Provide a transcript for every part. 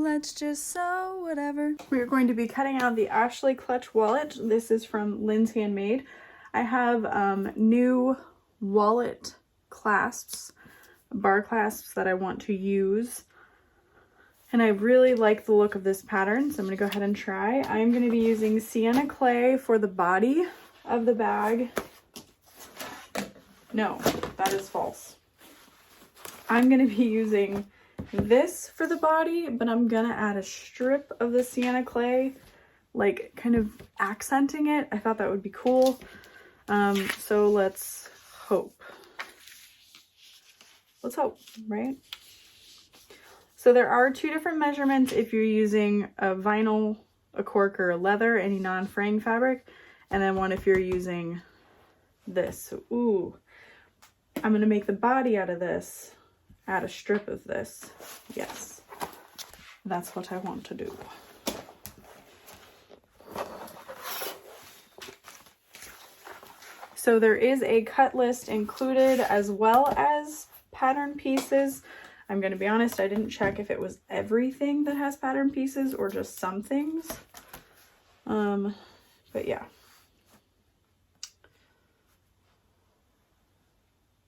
let's just sew whatever. We're going to be cutting out the Ashley clutch wallet. This is from LindsHandmade. I have new wallet clasps, bar clasps that I want to use. And I really like the look of this pattern, so I'm going to go ahead and try. I'm going to be using sienna clay for the body of the bag. No, that is false. I'm going to be using this for the body, but I'm going to add a strip of the sienna clay, like kind of accenting it. I thought that would be cool. So let's hope. Let's hope, right? So there are two different measurements if you're using a vinyl, a cork, or a leather, any non-fraying fabric, and then one if you're using this. Ooh, I'm going to make the body out of this, add a strip of this. Yes, that's what I want to do. So there is a cut list included as well as pattern pieces. I'm going to be honest, I didn't check if it was everything that has pattern pieces or just some things. But yeah.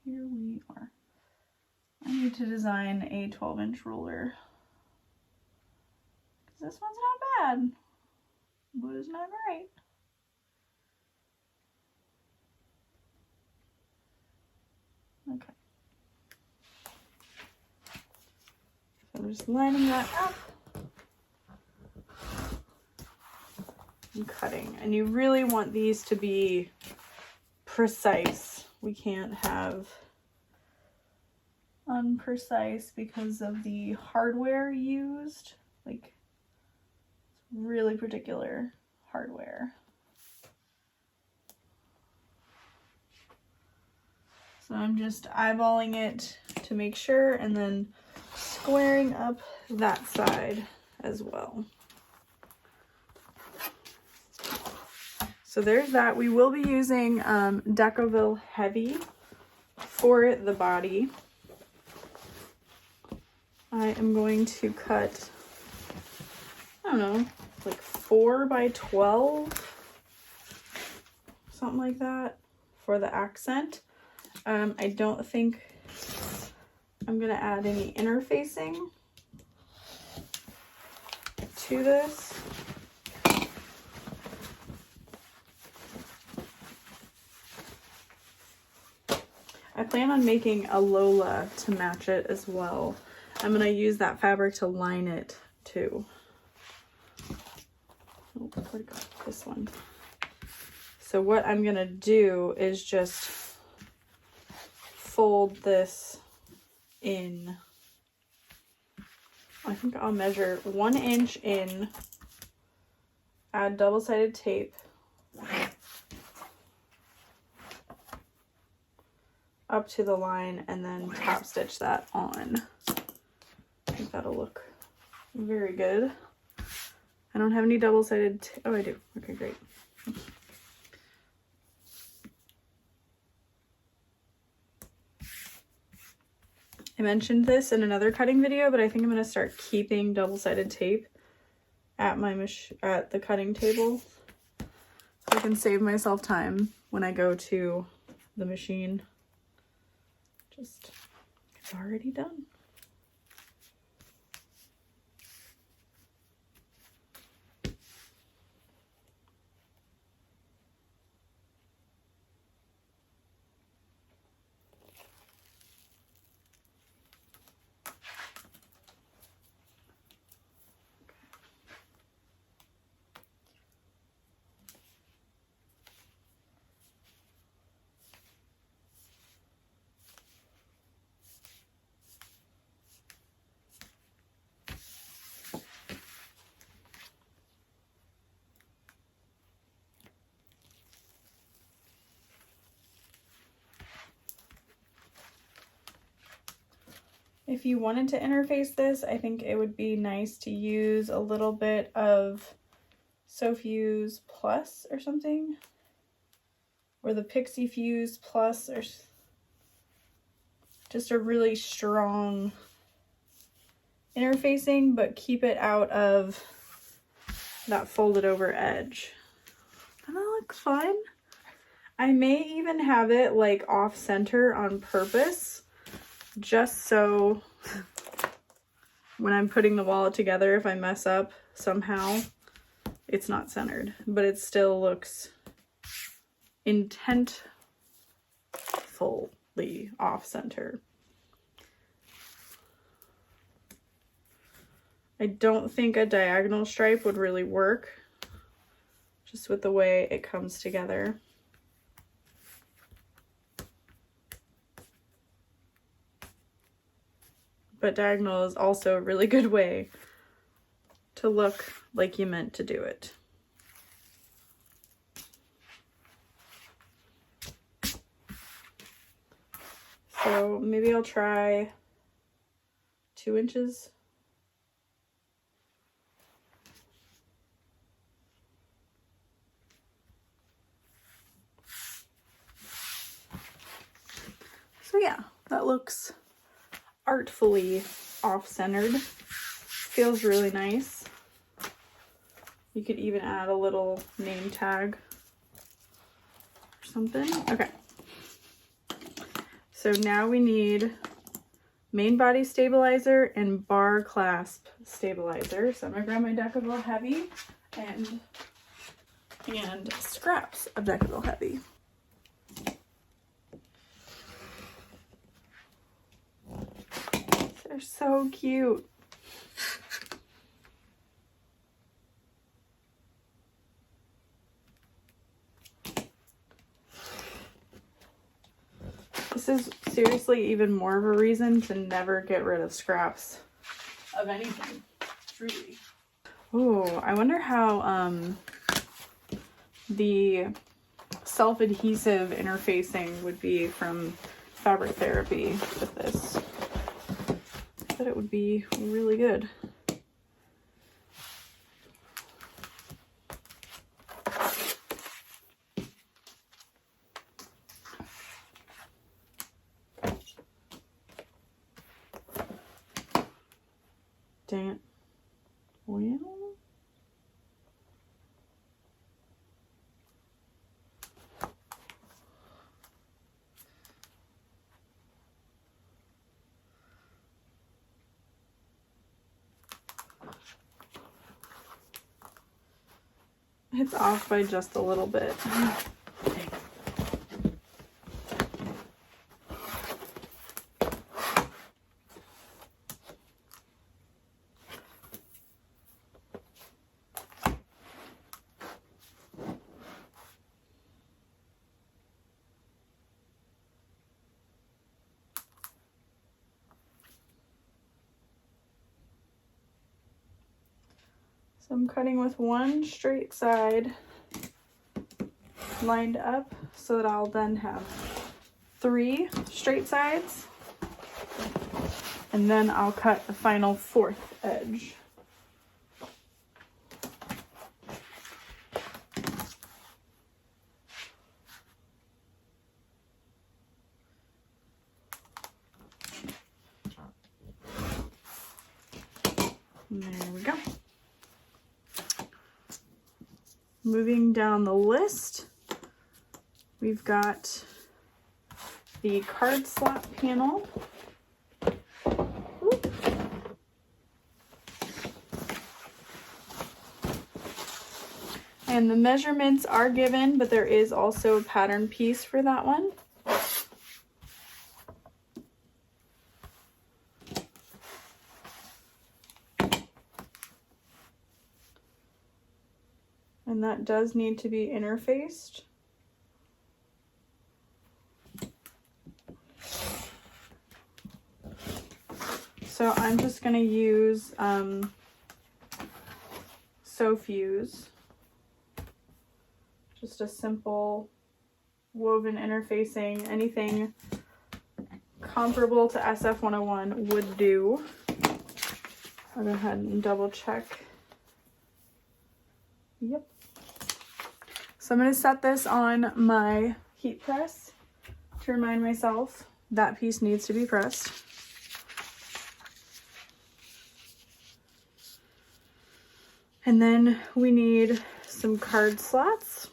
Here we are. I need to design a 12-inch roller. Because this one's not bad, but it's not great. Okay. So I'm just lining that up and cutting. And you really want these to be precise. We can't have unprecise because of the hardware used. Like, it's really particular hardware. So I'm just eyeballing it to make sure, and then squaring up that side as well. So there's that. We will be using Decoville Heavy for the body. I am going to cut, I don't know, like 4 by 12, something like that, for the accent. I don't think I'm going to add any interfacing to this. I plan on making a Lola to match it as well. I'm going to use that fabric to line it too. Oh, where'd it go? This one. So what I'm going to do is just fold this in. I think I'll measure 1 inch in, add double-sided tape, up to the line, and then top stitch that on. I think that'll look very good. I don't have any double-sided oh, I do. Okay, great. I mentioned this in another cutting video, but I think I'm going to start keeping double-sided tape at at the cutting table so I can save myself time when I go to the machine. Just, it's already done. If you wanted to interface this, I think it would be nice to use a little bit of Sofuse Plus or something, or the Pixie Fuse Plus, or just a really strong interfacing, but keep it out of that folded over edge. Doesn't that look fun? I may even have it like off center on purpose, just so when I'm putting the wallet together, if I mess up somehow, it's not centered, but it still looks intentfully off center. I don't think a diagonal stripe would really work, just with the way it comes together. But diagonal is also a really good way to look like you meant to do it. So maybe I'll try 2 inches. So yeah, that looks artfully off-centered. Feels really nice. You could even add a little name tag or something. Okay. So now we need main body stabilizer and bar clasp stabilizer. So I'm gonna grab my Decaville Heavy and scraps of Decaville Heavy. They're so cute. This is seriously even more of a reason to never get rid of scraps of anything, truly. Oh, I wonder how the self-adhesive interfacing would be from Fabric Therapy with this. I bet it would be really good. Dang it. Well, it's off by just a little bit. So I'm cutting with one straight side lined up so that I'll then have 3 straight sides, and then I'll cut the final 4th edge. And there we go. Moving down the list, we've got the card slot panel. Ooh. And the measurements are given, but there is also a pattern piece for that one. And that does need to be interfaced. So I'm just going to use Sew Fuse. Just a simple woven interfacing. Anything comparable to SF101 would do. I'll go ahead and double check. Yep. So I'm going to set this on my heat press to remind myself that piece needs to be pressed. And then we need some card slots.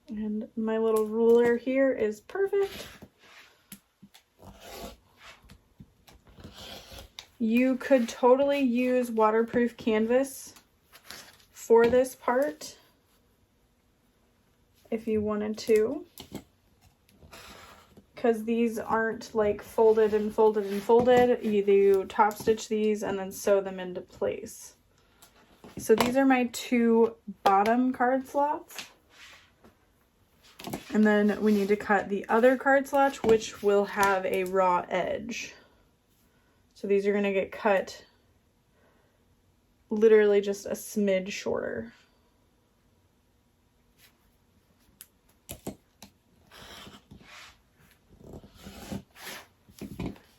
And my little ruler here is perfect. You could totally use waterproof canvas for this part if you wanted to, because these aren't like folded and folded and folded. You top stitch these and then sew them into place. So these are my 2 bottom card slots. And then we need to cut the other card slot, which will have a raw edge. So these are going to get cut literally just a smidge shorter.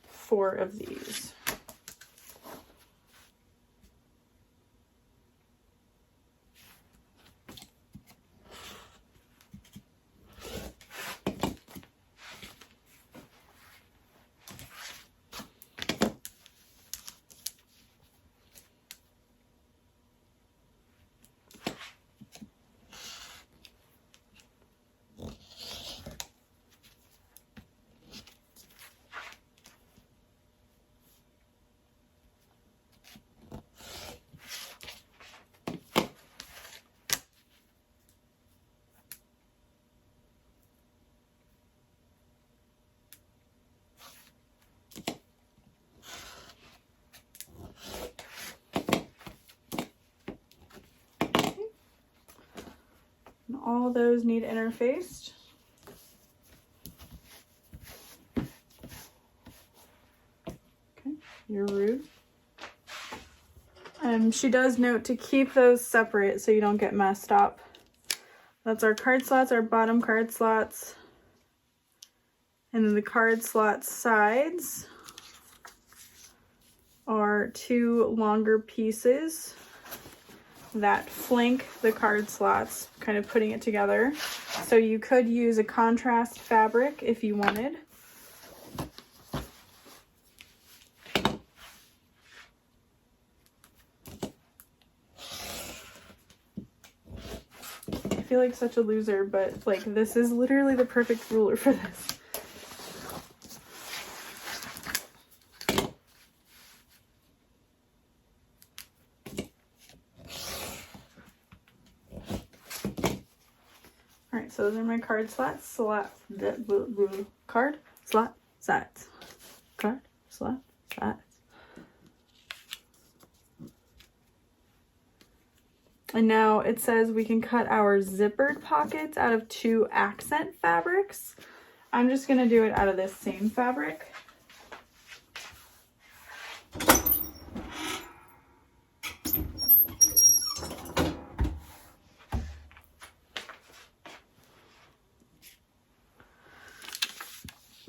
4 of these. And all those need interfaced. Okay, you're rude. She does note to keep those separate so you don't get messed up. That's our card slots, our bottom card slots. And then the card slot sides are 2 longer pieces that flank the card slots, kind of putting it together. So you could use a contrast fabric if you wanted. I feel like such a loser, but like this is literally the perfect ruler for this. Alright, so those are my card slots. Card slot sides. Card slot sides. And now it says we can cut our zippered pockets out of 2 accent fabrics. I'm just going to do it out of this same fabric.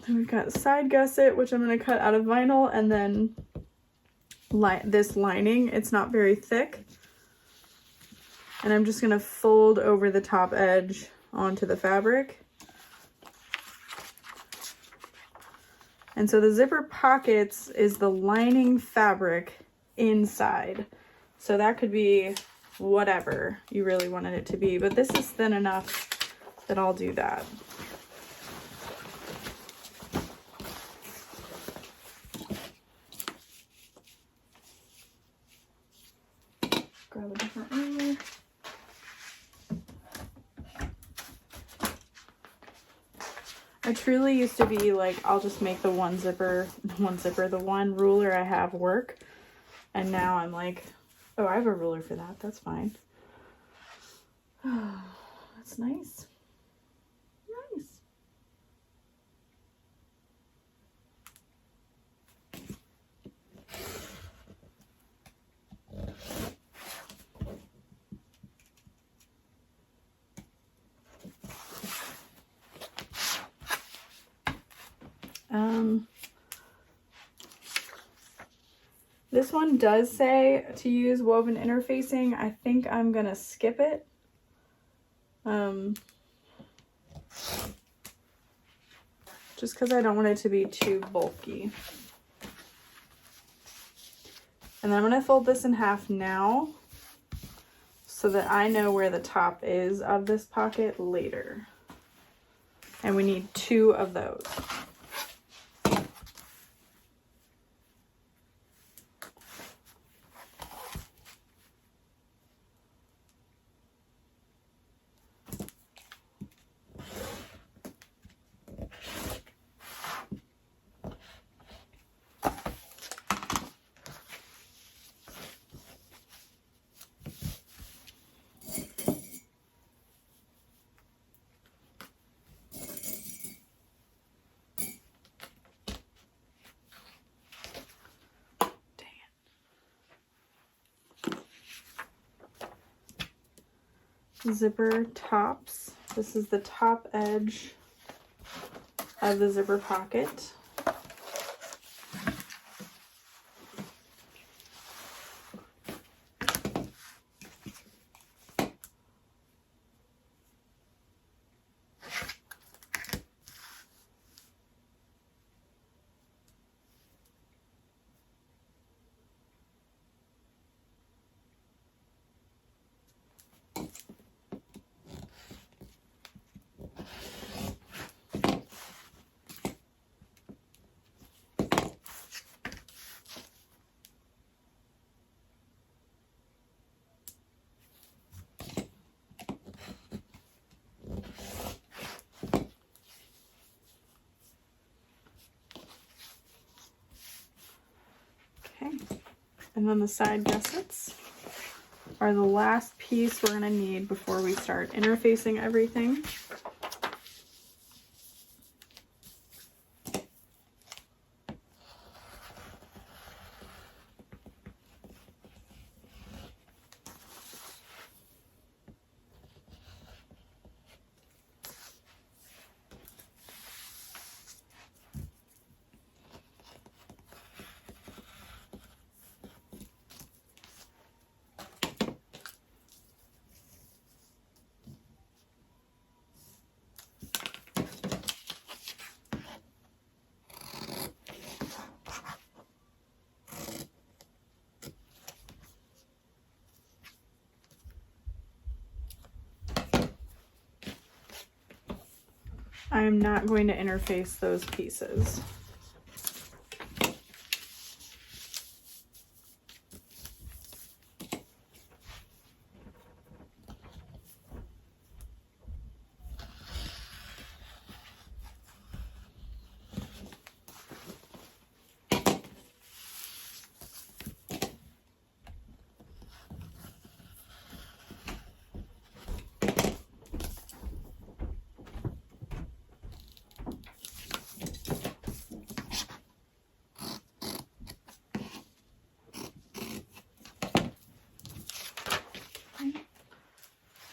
Then we've got side gusset, which I'm going to cut out of vinyl, and then this lining. It's not very thick. And I'm just going to fold over the top edge onto the fabric. And so the zipper pockets is the lining fabric inside. So that could be whatever you really wanted it to be. But this is thin enough that I'll do that. Grab a different ruler. I truly used to be like, I'll just make the one ruler I have work. And now I'm like, oh, I have a ruler for that. That's fine. Oh, that's nice. Nice. This one does say to use woven interfacing. I think I'm gonna skip it. just because I don't want it to be too bulky. And then I'm going to fold this in half now so that I know where the top is of this pocket later. And we need 2 of those. Zipper tops. This is the top edge of the zipper pocket. And then the side gussets are the last piece we're going to need before we start interfacing everything. I am not going to interface those pieces.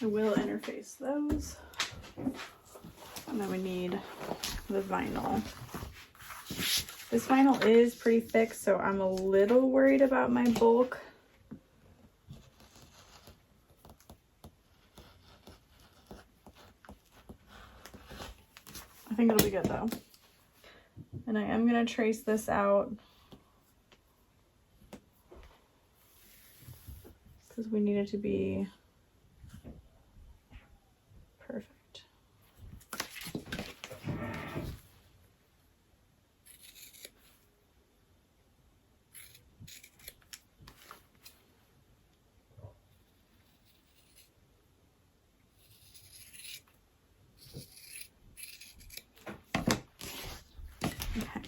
I will interface those. And then we need the vinyl. This vinyl is pretty thick, so I'm a little worried about my bulk. I think it'll be good though. And I am going to trace this out because we need it to be perfect. Okay.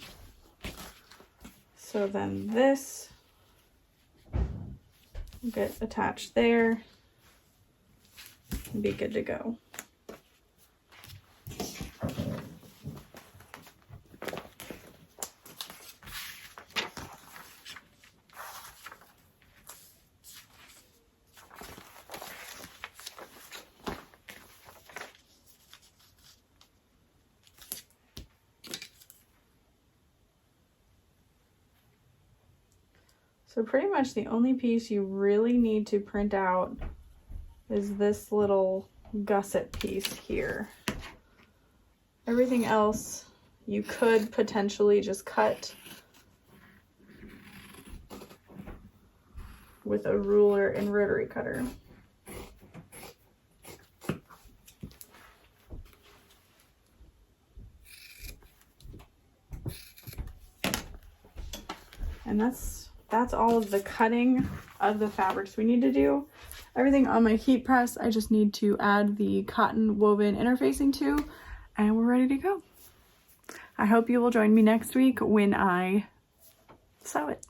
So then this will get attached there and be good to go. So pretty much the only piece you really need to print out is this little gusset piece here. Everything else you could potentially just cut with a ruler and rotary cutter. And that's all of the cutting of the fabrics we need to do. Everything on my heat press, I just need to add the cotton woven interfacing to, and we're ready to go. I hope you will join me next week when I sew it.